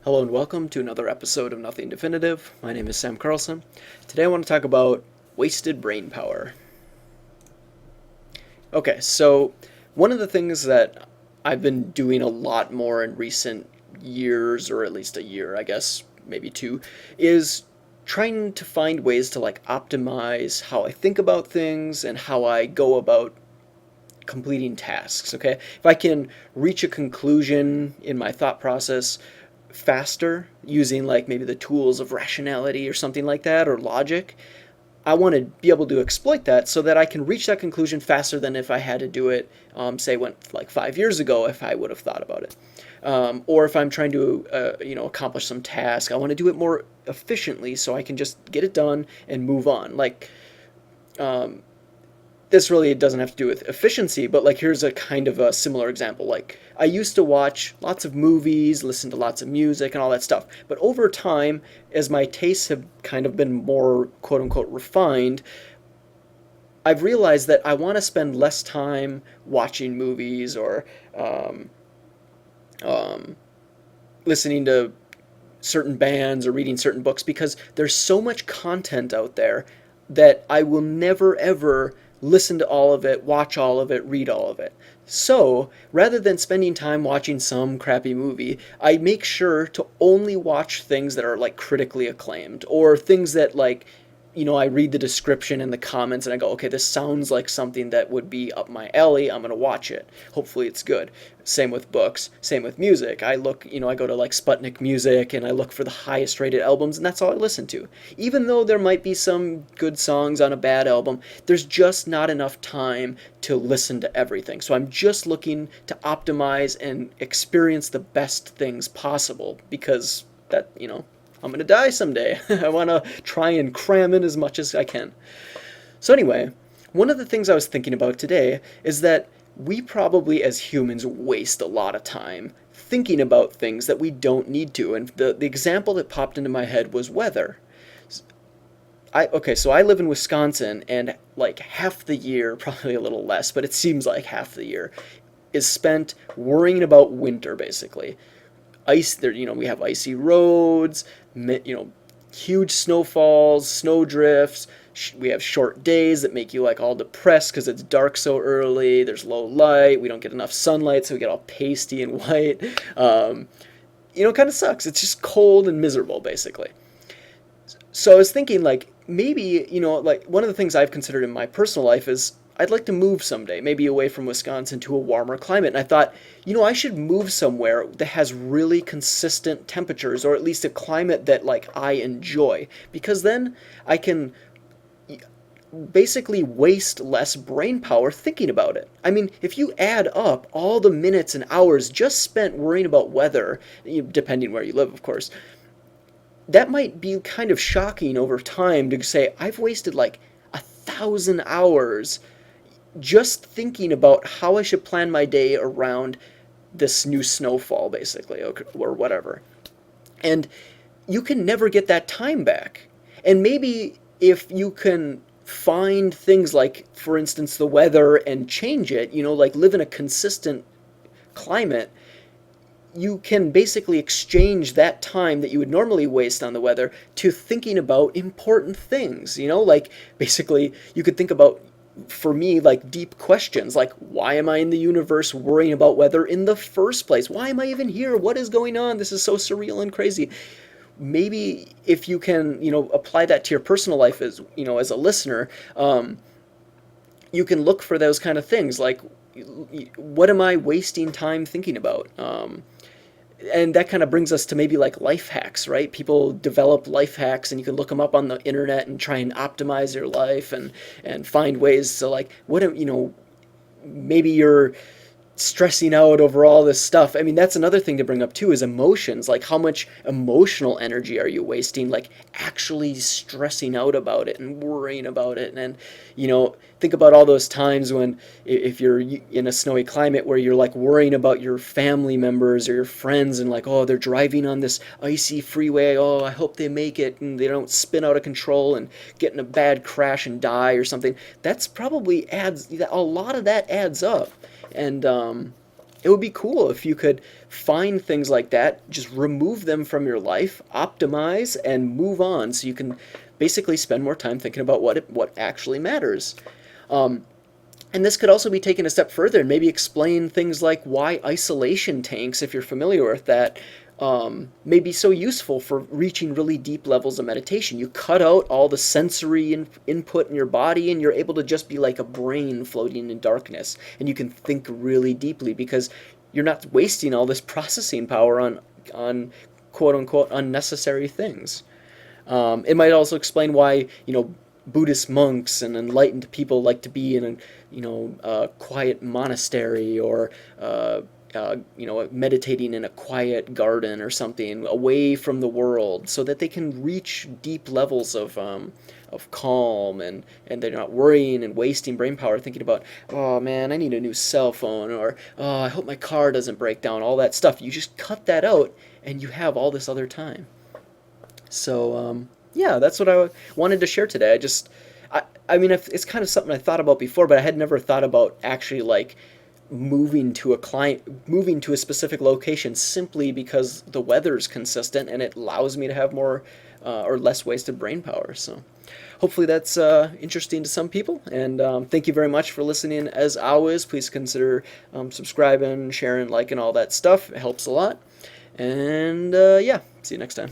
Hello and welcome to another episode of Nothing Definitive. My name is Sam Carlson. Today I want to talk about wasted brain power. Okay, so one of the things that I've been doing a lot more in recent years, or at least a year, I guess, maybe two, is trying to find ways to optimize how I think about things and how I go about completing tasks. Okay, if I can reach a conclusion in my thought process faster using maybe the tools of rationality or something like that, or logic, I want to be able to exploit that so that I can reach that conclusion faster than if I had to do it, say, went 5 years ago, if I would have thought about it. Or if I'm trying to, accomplish some task, I want to do it more efficiently so I can just get it done and move on. Um, this really doesn't have to do with efficiency, but here's a kind of a similar example. I used to watch lots of movies, listen to lots of music and all that stuff, but over time, as my tastes have kind of been more quote unquote refined, I've realized that I want to spend less time watching movies or um, um, listening to certain bands or reading certain books because there's so much content out there that I will never ever listen to all of it, watch all of it, read all of it. So, rather than spending time watching some crappy movie, I make sure to only watch things that are critically acclaimed or things that I read the description and the comments and I go, okay, this sounds like something that would be up my alley. I'm going to watch it. Hopefully it's good. Same with books, same with music. I look, I go to Sputnik Music and I look for the highest rated albums and that's all I listen to. Even though there might be some good songs on a bad album, there's just not enough time to listen to everything. So I'm just looking to optimize and experience the best things possible because I'm going to die someday. I want to try and cram in as much as I can. So, anyway, one of the things I was thinking about today is that we probably as humans waste a lot of time thinking about things that we don't need to. And the example that popped into my head was weather. So I live in Wisconsin, and half the year, probably a little less, but it seems like half the year, is spent worrying about winter, basically. Ice there, we have icy roads, huge snowfalls, snow drifts. We have short days that make you all depressed because it's dark so early. There's low light. We don't get enough sunlight, so we get all pasty and white. It kind of sucks. It's just cold and miserable, basically. So I was thinking, maybe, one of the things I've considered in my personal life is I'd like to move someday, maybe away from Wisconsin to a warmer climate. And I thought, I should move somewhere that has really consistent temperatures, or at least a climate that I enjoy, because then I can basically waste less brain power thinking about it. I mean, if you add up all the minutes and hours just spent worrying about weather, depending where you live, of course, that might be kind of shocking over time to say, I've wasted 1,000 hours just thinking about how I should plan my day around this new snowfall, basically, or whatever. And you can never get that time back. And maybe if you can find things for instance, the weather and change it, live in a consistent climate, you can basically exchange that time that you would normally waste on the weather to thinking about important things. Basically, you could think about, for me, deep questions like, why am I in the universe worrying about weather in the first place? Why am I even here? What is going on? This is so surreal and crazy. Maybe if you can, apply that to your personal life as a listener, you can look for those kind of things like, what am I wasting time thinking about? And that kind of brings us to maybe life hacks, right? People develop life hacks and you can look them up on the internet and try and optimize your life and find ways to maybe you're stressing out over all this stuff. I mean, that's another thing to bring up too, is emotions. How much emotional energy are you wasting, actually stressing out about it and worrying about it? And, think about all those times when, if you're in a snowy climate where you're worrying about your family members or your friends and oh, they're driving on this icy freeway. Oh, I hope they make it and they don't spin out of control and get in a bad crash and die or something. That's probably a lot of that adds up. And it would be cool if you could find things like that, just remove them from your life, optimize, and move on so you can basically spend more time thinking about what actually matters. Um, and this could also be taken a step further and maybe explain things like why isolation tanks, if you're familiar with that, may be so useful for reaching really deep levels of meditation. You cut out all the sensory input in your body, and you're able to just be like a brain floating in darkness. And you can think really deeply because you're not wasting all this processing power on quote unquote unnecessary things. It might also explain why, Buddhist monks and enlightened people like to be in a quiet monastery, or meditating in a quiet garden or something away from the world, so that they can reach deep levels of calm, and they're not worrying and wasting brain power thinking about, oh man, I need a new cell phone, or oh, I hope my car doesn't break down, all that stuff. You just cut that out and you have all this other time. So, yeah, that's what I wanted to share today. I mean, it's kind of something I thought about before, but I had never thought about actually like moving to a specific location simply because the weather's consistent and it allows me to have more or less wasted brain power. So, hopefully that's interesting to some people. And thank you very much for listening. As always, please consider subscribing, sharing, liking, all that stuff. It helps a lot. And yeah, see you next time.